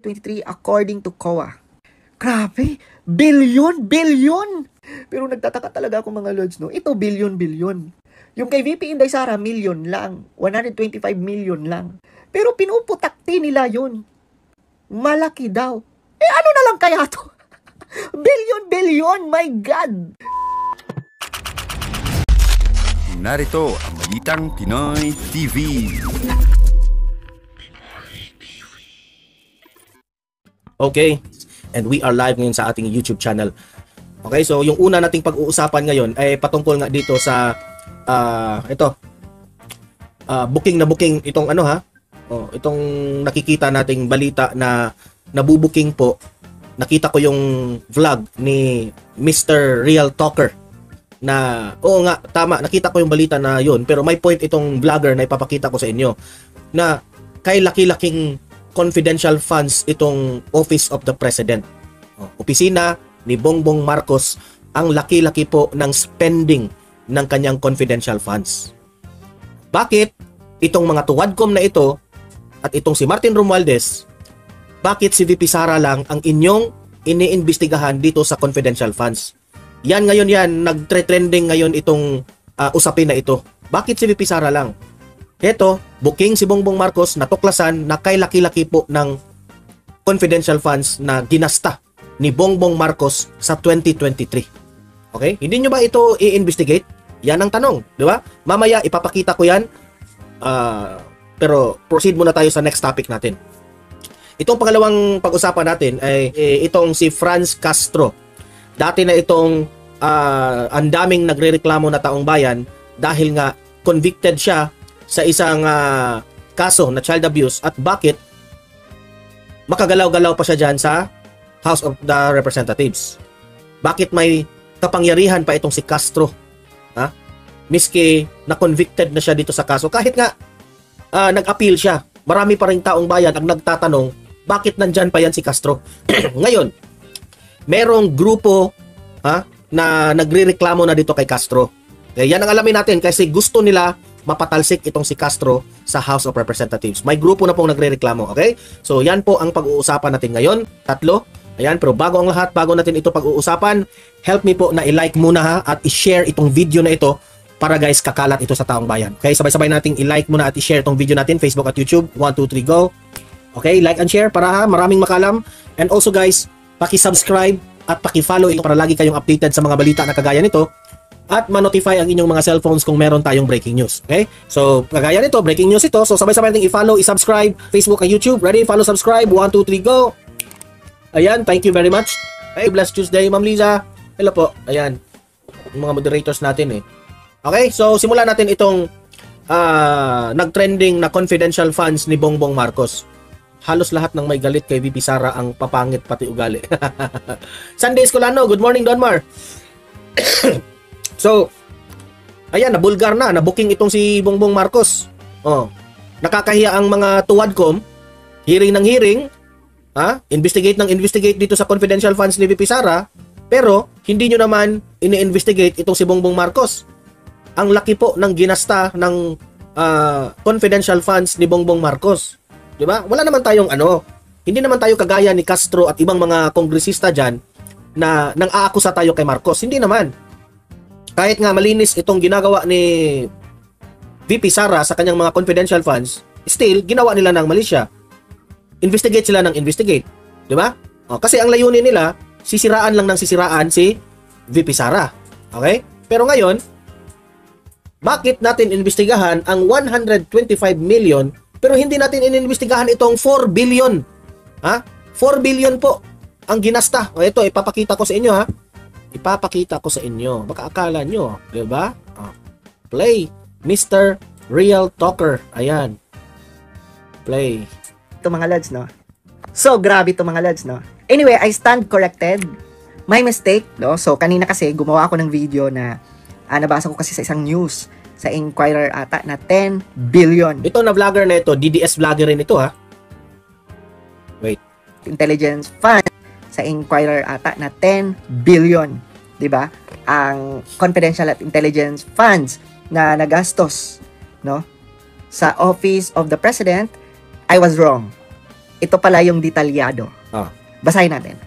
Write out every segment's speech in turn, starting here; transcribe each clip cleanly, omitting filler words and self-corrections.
2023 according to COA. Grabe, billion. Pero nagtataka talaga ako mga lods, no? Ito billion. Yung kay VP Inday Sara, million lang. 125 million lang. Pero pinuputakti nila yun. Malaki daw. Eh ano na lang kaya to? Billion, my God! Narito ang Balitang Pinoy TV. Okay, and we are live ngayon sa ating YouTube channel. Okay, so yung una nating pag-uusapan ngayon ay patungkol nga dito sa booking itong itong nakikita nating balita na nabubuking po. Nakita ko yung vlog ni Mr. Real Talker na, oo nga, tama, nakita ko yung balita na yun, pero may point itong vlogger na ipapakita ko sa inyo na kay laki-laking confidential funds itong Office of the President. Opisina ni Bongbong Marcos ang laki-laki po ng spending ng kanyang confidential funds. Bakit itong mga tuwadcom na ito at itong si Martin Romualdez, bakit si VP Sara lang ang inyong iniimbestigahan dito sa confidential funds? Yan ngayon nagtre-trending ngayon itong usapin na ito. Bakit si VP Sara lang? Ito, booking si Bongbong Marcos natuklasan na kay laki-laki po ng confidential funds na ginasta ni Bongbong Marcos sa 2023. Okay? Hindi nyo ba ito i-investigate? Yan ang tanong, di ba? Mamaya ipapakita ko yan. Pero proceed muna tayo sa next topic natin. Itong pangalawang pag-usapan natin ay itong si Franz Castro. Dati na itong ang daming nagrereklamo na taong bayan dahil nga convicted siya sa isang kaso na child abuse, at bakit makagalaw-galaw pa siya dyan sa House of the Representatives. Bakit may kapangyarihan pa itong si Castro? Miski na convicted na siya dito sa kaso, kahit nga nag-appeal siya, marami pa rin taong bayan ang nagtatanong bakit nandyan pa yan si Castro. Ngayon, merong grupo na nagrereklamo na dito kay Castro. Yan ang alamin natin kasi gusto nila mapatalsik itong si Castro sa House of Representatives. May grupo na pong nagrereklamo, okay? So yan po ang pag-uusapan natin ngayon. 3. Ayan, pero bago ang lahat, bago natin ito pag-uusapan, help me po na i-like muna at i-share itong video na ito para guys kakalat ito sa taong bayan. Okay, sabay-sabay nating i-like muna at i-share itong video natin, Facebook at YouTube. 1, 2, 3, go! Okay, like and share para maraming makalam. And also guys, paki-subscribe at paki-follow ito para lagi kayong updated sa mga balita na kagaya nito at ma-notify ang inyong mga cellphones kung meron tayong breaking news. Okay? So, kagaya nito, breaking news ito. So, sabay-sabay nating i-follow, i-subscribe, Facebook at YouTube. Ready? Follow, subscribe. 1, 2, 3, go! Ayan, thank you very much. Hey, blessed Tuesday, Ma'am Liza. Hello po. Ayan, yung mga moderators natin Okay, so simulan natin itong nag-trending na confidential funds ni Bongbong Marcos. Halos lahat ng may galit kay VP Sara ang papangit pati ugali. Sunday Escolano, good morning Donmar. So, ayan, nabulgar na, nabuking itong si Bongbong Marcos. Nakakahiya ang mga tuwadcom, hearing ng hearing, investigate dito sa confidential funds ni VP Sara, pero hindi nyo naman ini-investigate itong si Bongbong Marcos. Ang laki po ng ginasta ng confidential funds ni Bongbong Marcos. Diba? Wala naman tayong hindi naman tayo kagaya ni Castro at ibang mga kongresista dyan na nang aakusa tayo kay Marcos. Hindi naman. Kahit nga malinis itong ginagawa ni VP Sara sa kanyang mga confidential funds, still, ginawa nila ng mali siya. Investigate sila ng investigate. Diba? Kasi ang layunin nila, sisiraan lang ng sisiraan si VP Sara. Okay? Pero ngayon, bakit natin investigahan ang 125 million pero hindi natin inimbestigahan itong 4 billion? 4 billion po ang ginasta. Ito, ipapakita ko sa inyo Ipapakita ko sa inyo. Baka akala nyo, di ba? Play, Mr. Real Talker. Ayan. Play. Ito mga lads, no? So, grabe ito mga lads, no? Anyway, I stand corrected. My mistake, no? So, kanina kasi gumawa ako ng video na nabasa ko kasi sa isang news sa Inquirer ata na 10 billion. Ito na vlogger na ito, DDS vlogger rin ito Wait. Intelligence fund sa Inquirer ata na 10 billion, 'di ba? Ang confidential at intelligence funds na nagastos, no? Sa Office of the President. I was wrong. ito pala yung detalyado. Ah. Basahin natin.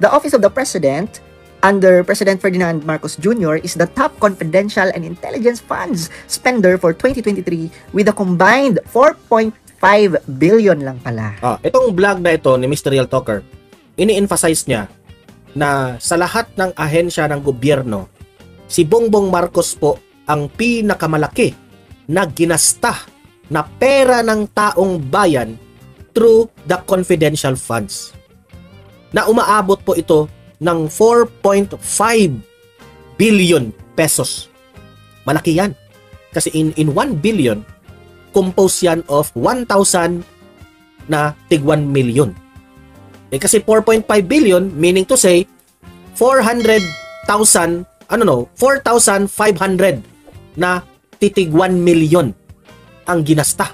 The Office of the President under President Ferdinand Marcos Jr. is the top confidential and intelligence funds spender for 2023 with a combined 4.5 billion lang pala. Itong vlog na ito ni Mr. Real Talker, ini-emphasize niya na sa lahat ng ahensya ng gobyerno, si Bongbong Marcos po ang pinakamalaki na ginasta na pera ng taong bayan through the confidential funds. Na umaabot po ito ng 4.5 billion pesos. Malaki yan. Kasi in 1 billion, compose yan of 1,000 na tig 1 million. Kasi 4.5 billion, meaning to say, 400,000, 4,500 na titig 1 million ang ginasta.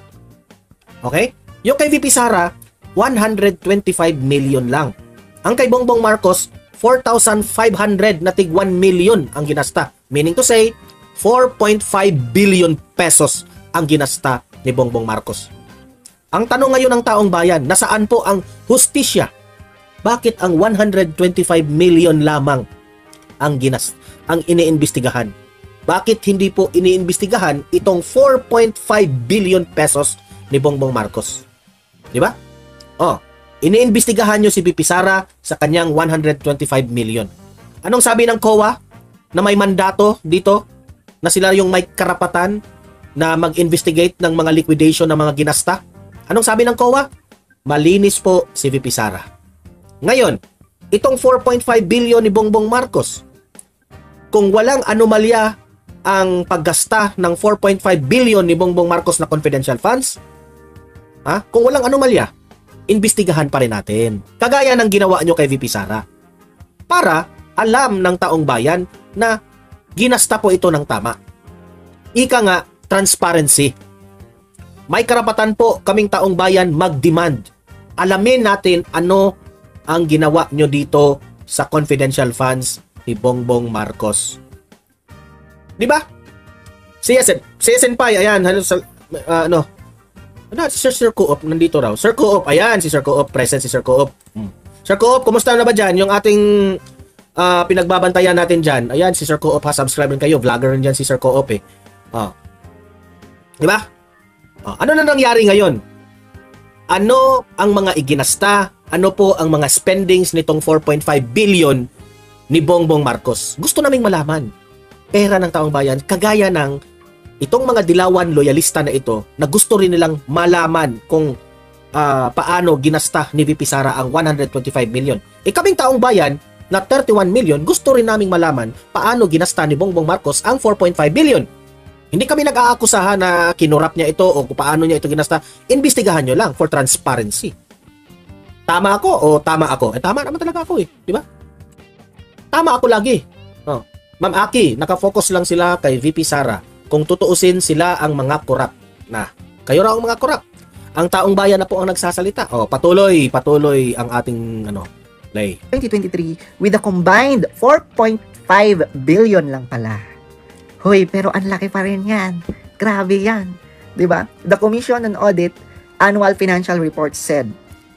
Okay? Yung kay VP Sara, 125 million lang. Ang kay Bongbong Marcos, 4,500 na tig 1 million ang ginasta. Meaning to say, 4.5 billion pesos ang ginasta ni Bongbong Marcos. Ang tanong ngayon ng taong bayan, nasaan po ang hustisya? Bakit ang 125 million lamang ang iniimbestigahan? Bakit hindi po iniimbestigahan itong 4.5 billion pesos ni Bongbong Marcos? Di ba? Iniimbestigahan nyo si VP Sara sa kanyang 125 million. Anong sabi ng COA na may mandato dito na sila yung may karapatan na mag-investigate ng mga liquidation ng mga ginasta? Anong sabi ng COA? Malinis po si VP Sara. Ngayon, itong 4.5 billion ni Bongbong Marcos, kung walang anomalya ang paggasta ng 4.5 billion ni Bongbong Marcos na confidential funds, kung walang anomalya, imbestigahan pa rin natin. Kagaya ng ginawa nyo kay VP Sara. Para alam ng taong bayan na ginasta po ito ng tama. Ika nga, transparency. May karapatan po kaming taong bayan mag-demand. Alamin natin ano ang ginawa nyo dito sa confidential funds ni Bongbong Marcos. Di ba? Si Senpai, ayan, si Sir Co-op, nandito raw. Sir Co-op, ayan, si Sir Co-op, present si Sir Co-op. Sir Co-op, kumusta na ba dyan? Yung ating pinagbabantayan natin dyan. Ayan, si Sir Co-op, subscribe rin kayo. Vlogger rin dyan si Sir Co-op eh. Di ba? Ano na nangyari ngayon? Ano ang mga iginasta? Ano po ang mga spendings nitong 4.5 billion ni Bongbong Marcos? Gusto naming malaman. Pera ng taong bayan, kagaya ng itong mga dilawan loyalista na ito na gusto rin nilang malaman kung paano ginasta ni VP Sara ang 125 million. Kaming taong bayan na 31 million, gusto rin naming malaman paano ginasta ni Bongbong Marcos ang 4.5 billion. Hindi kami nag-aakusahan na kinurap niya ito o kung paano niya ito ginasta. Imbestigahan nyo lang for transparency. Tama ako o tama ako? Tama naman talaga ako eh. Di ba? Tama ako lagi. Ma'am Aki, nakafocus lang sila kay VP Sara. Kung tutuusin sila ang mga korap na. Kayo raw ang mga korap. Ang taong bayan na po ang nagsasalita. Patuloy ang ating lay. 2023 with a combined 4.5 billion lang pala. Hoy, pero ang laki pa rin yan. Grabe yan. Diba? The Commission on Audit Annual Financial Report said,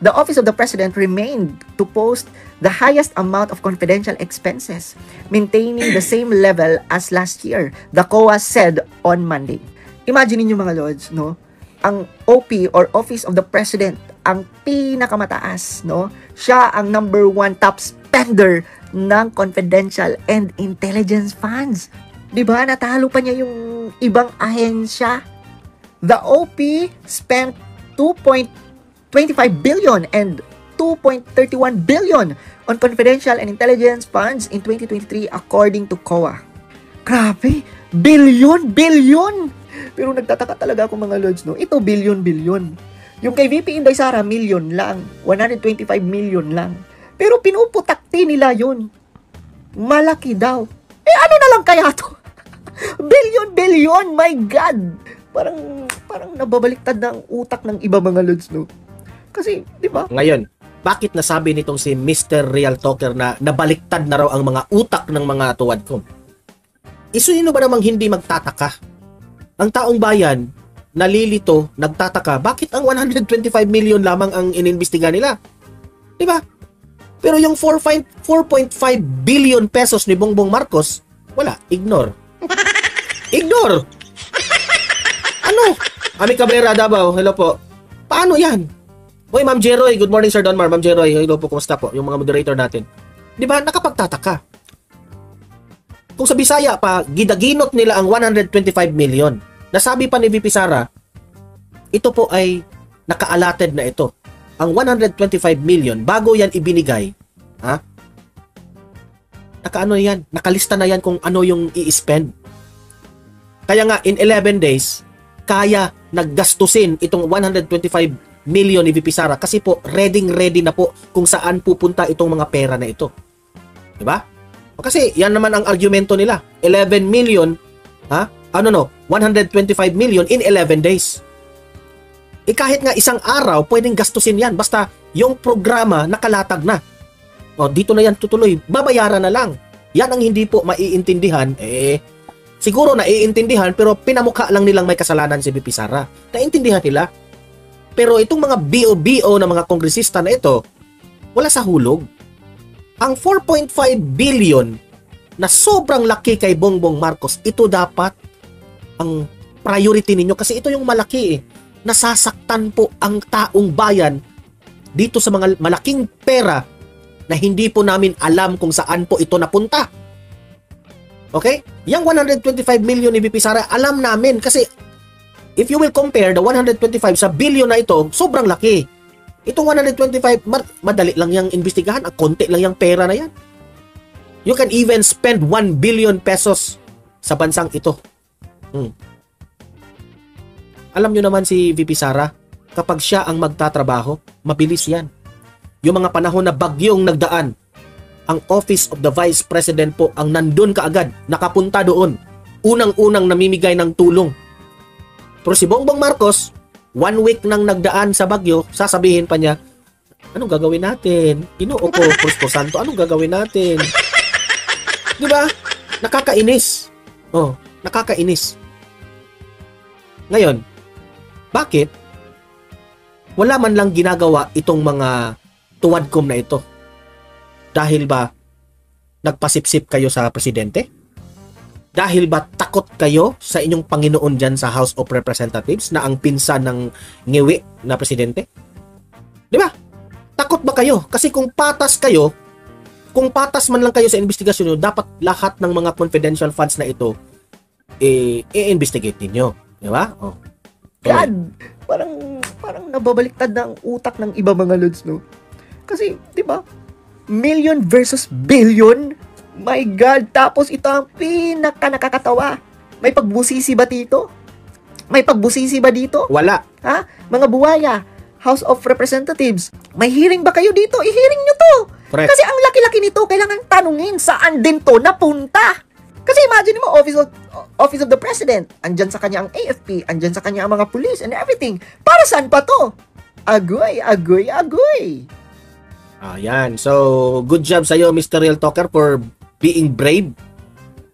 the Office of the President remained to post the highest amount of confidential expenses, maintaining the same level as last year, the COA said on Monday. Imagine niyo mga lords, no? Ang OP or Office of the President, ang pinakamataas, no? Siya ang number 1 top spender ng confidential and intelligence funds. Diba? Natalo pa niya yung ibang ahensya. The OP spent 2.25 billion and 2.31 billion on confidential and intelligence funds in 2023 according to COA. Grabe! Billion! Pero nagtataka talaga ako mga lords, no? Ito billion. Yung kay VP Inday Sara, million lang. 125 million lang. Pero pinuputakti nila yun. Malaki daw. Ano na lang kaya to? Billion! My God! Parang nababaliktad na ang utak ng iba mga lords, no? Kasi, di ba? Ngayon, bakit nasabi nitong si Mr. Real Talker na nabaliktad na raw ang mga utak ng mga tuwad ko? Sino ba namang hindi magtataka? Ang taong bayan, nalilito, nagtataka, bakit ang 125 million lamang ang inimbestiga nila? Di ba? Pero yung 4.5 billion pesos ni Bongbong Marcos, wala, ignore. Ignore! Ano? Ami Cabrera, Davao, hello po. Paano yan? Oy, Ma'am Jeroy, good morning Sir Donmar. Ma'am Jeroy, hello po, kumusta po? Yung mga moderator natin. Di ba, nakapagtataka. Kung sa Bisaya pa, gidaginot nila ang 125 million. Nasabi pa ni VP Sara, ito po ay naka-allotted na ito. Ang 125 million, bago yan ibinigay, ha? Naka-ano yan? Nakalista na yan kung ano yung i-spend. Kaya nga, in 11 days, kaya naggastusin itong 125 million ni VP Sara kasi po, ready na po kung saan pupunta itong mga pera na ito. Diba? Kasi yan naman ang argumento nila. 11 million, ha? 125 million in 11 days. Kahit nga isang araw, pwedeng gastusin yan. Basta yung programa nakalatag na. Dito na yan tutuloy. Babayaran na lang. Yan ang hindi po maiintindihan. Siguro naiintindihan pero pinamukha lang nilang may kasalanan si VP Sara. Naintindihan nila. Pero itong mga BO na mga kongresista na ito, wala sa hulog. Ang 4.5 billion na sobrang laki kay Bongbong Marcos, ito dapat ang priority ninyo kasi ito yung malaki . Nasasaktan po ang taong bayan dito sa mga malaking pera na hindi po namin alam kung saan po ito napunta. Okay? Yang 125 million ni VP Sara, alam namin kasi if you will compare the 125 sa billion na ito, sobrang laki. Itong 125, madali lang yung investigahan. Ang konti lang yung pera na yan. You can even spend 1 billion pesos sa bansang ito. Alam nyo naman si VP Sara, kapag siya ang magtatrabaho, mabilis yan. Yung mga panahon na bagyong nagdaan, ang Office of the Vice President po ang nandun kaagad, nakapunta doon. Unang-unang namimigay ng tulong. Pero si Bongbong Marcos, 1 week nang nagdaan sa bagyo, sasabihin pa niya, anong gagawin natin? Ginoo ko, Cristo Santo, anong gagawin natin? Di ba? Nakakainis. Nakakainis. Ngayon, bakit? Wala man lang ginagawa itong mga tuwadkom na ito. Dahil ba nagpasipsip kayo sa presidente? Dahil ba takot kayo sa inyong Panginoon dyan sa House of Representatives na ang pinsan ng ngiwi na presidente? Di ba? Takot ba kayo? Kasi kung patas kayo, kung patas man lang kayo sa investigasyon nyo, dapat lahat ng mga confidential funds na ito i-investigate ninyo. Di ba? God, parang nababaliktad na ang utak ng iba mga lods, no? Kasi, di ba? Million versus billion? My God, tapos ito ang pinaka-nakakatawa. May pagbusisi ba dito? May pagbusisi ba dito? Wala. Ha? Mga buwaya, House of Representatives, may hearing ba kayo dito? I-hearing nyo to. Correct. Kasi ang laki-laki nito, kailangan tanungin saan din to napunta. Kasi imagine mo, Office of the President, andyan sa kanya ang AFP, andyan sa kanya ang mga police and everything. Para saan pa to? Agoy, agoy, agoy. Ayan. So, good job sa'yo, Mr. Real Talker, for being brave.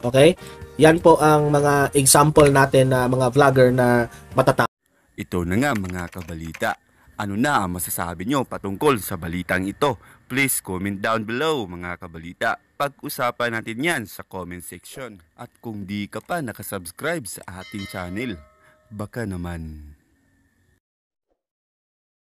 Okay? Yan po ang mga example natin na mga vlogger na matatapos. Ito na nga mga kabalita. Ano na ang masasabi nyo patungkol sa balitang ito? Please comment down below mga kabalita. Pag-usapan natin yan sa comment section. At kung di ka pa nakasubscribe sa ating channel, baka naman